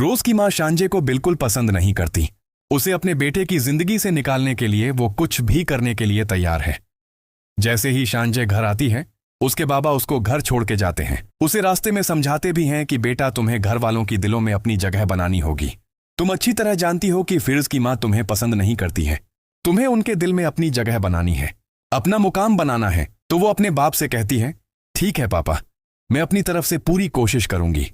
रोज की मां शांजे को बिल्कुल पसंद नहीं करती। उसे अपने बेटे की जिंदगी से निकालने के लिए वो कुछ भी करने के लिए तैयार है। जैसे ही शांजे घर आती है, उसके बाबा उसको घर छोड़ के जाते हैं। उसे रास्ते में समझाते भी हैं कि बेटा, तुम्हें घर वालों की दिलों में अपनी जगह बनानी होगी। तुम अच्छी तरह जानती हो कि फिरोज की मां तुम्हें पसंद नहीं करती है। तुम्हें उनके दिल में अपनी जगह बनानी है, अपना मुकाम बनाना है। तो वो अपने बाप से कहती है, ठीक है पापा, मैं अपनी तरफ से पूरी कोशिश करूंगी।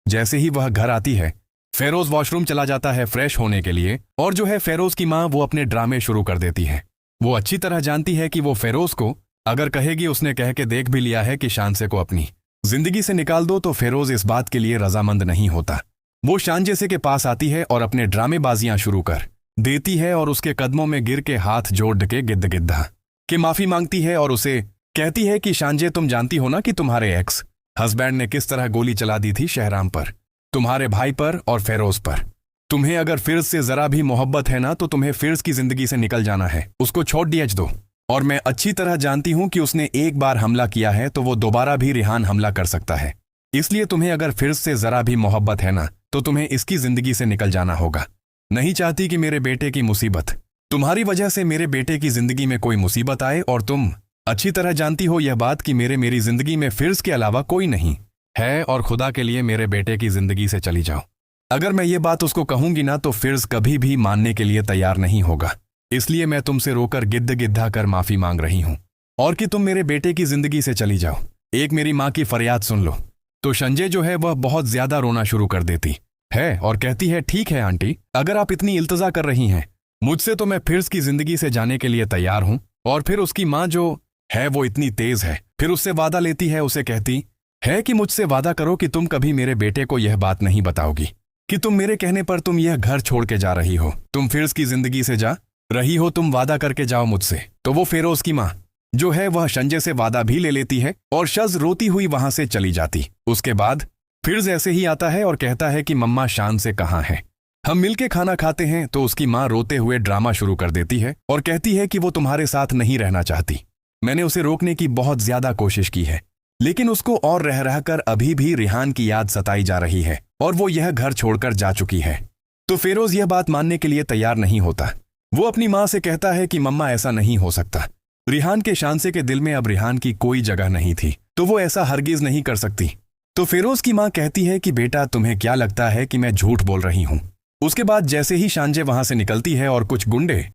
जैसे ही वह घर आती है, फेरोज वॉशरूम चला जाता है फ्रेश होने के लिए। और जो है फेरोज की मां, वो अपने ड्रामे शुरू कर देती है। वो अच्छी तरह जानती है कि वो फेरोज को अगर कहेगी, उसने कह के देख भी लिया है कि शांजे को अपनी जिंदगी से निकाल दो, तो फेरोज इस बात के लिए रजामंद नहीं होता। वो शांजे के पास आती है और अपने ड्रामेबाजियां शुरू कर देती है और उसके कदमों में गिर के हाथ जोड़ के गिद्ध गिद्धा के माफी मांगती है और उसे कहती है कि शांजे, तुम जानती हो ना कि तुम्हारे एक्स हस्बैंड ने किस तरह गोली चला दी थी शहराम पर, तुम्हारे भाई पर और फेरोज पर। तुम्हें अगर फिर्ज से जरा भी मोहब्बत है ना, तो तुम्हें फिर्ज की जिंदगी से निकल जाना है, उसको छोड़ दो। और मैं अच्छी तरह जानती हूं कि उसने एक बार हमला किया है तो वो दोबारा भी रिहान हमला कर सकता है। इसलिए तुम्हें अगर फिर्ज से जरा भी मोहब्बत है ना, तो तुम्हें इसकी जिंदगी से निकल जाना होगा। नहीं चाहती कि मेरे बेटे की मुसीबत, तुम्हारी वजह से मेरे बेटे की जिंदगी में कोई मुसीबत आए। और तुम अच्छी तरह जानती हो यह बात कि मेरी जिंदगी में फिर्ज के अलावा कोई नहीं है। और खुदा के लिए मेरे बेटे की जिंदगी से चली जाओ। अगर मैं ये बात उसको कहूंगी ना, तो फिर्ज कभी भी मानने के लिए तैयार नहीं होगा। इसलिए मैं तुमसे रोकर गिद्ध गिद्धा कर माफी मांग रही हूं, और कि तुम मेरे बेटे की जिंदगी से चली जाओ। एक मेरी मां की फरियाद सुन लो। तो संजय जो है वह बहुत ज्यादा रोना शुरू कर देती है और कहती है, ठीक है आंटी, अगर आप इतनी इल्तजा कर रही हैं मुझसे, तो मैं फिर्ज की जिंदगी से जाने के लिए तैयार हूं। और फिर उसकी मां जो है वो इतनी तेज है, फिर उससे वादा लेती है। उसे कहती है कि मुझसे वादा करो कि तुम कभी मेरे बेटे को यह बात नहीं बताओगी कि तुम मेरे कहने पर तुम यह घर छोड़ के जा रही हो, तुम फिर्ज की जिंदगी से जा रही हो, तुम वादा करके जाओ मुझसे। तो वो फेरोज की मां जो है वह संजय से वादा भी ले लेती है और शज रोती हुई वहां से चली जाती। उसके बाद फिर्ज ऐसे ही आता है और कहता है कि मम्मा शान से कहाँ है, हम मिलके खाना खाते हैं। तो उसकी मां रोते हुए ड्रामा शुरू कर देती है और कहती है कि वो तुम्हारे साथ नहीं रहना चाहती। मैंने उसे रोकने की बहुत ज्यादा कोशिश की है, लेकिन उसको और रह रहकर अभी भी रिहान की याद सताई जा रही है और वो यह घर छोड़कर जा चुकी है। तो फेरोज यह बात मानने के लिए तैयार नहीं होता। वो अपनी मां से कहता है कि मम्मा, ऐसा नहीं हो सकता। रिहान के शांसे के दिल में अब रिहान की कोई जगह नहीं थी, तो वो ऐसा हरगिज नहीं कर सकती। तो फेरोज की मां कहती है कि बेटा, तुम्हें क्या लगता है कि मैं झूठ बोल रही हूं। उसके बाद जैसे ही शांजे वहां से निकलती है और कुछ गुंडे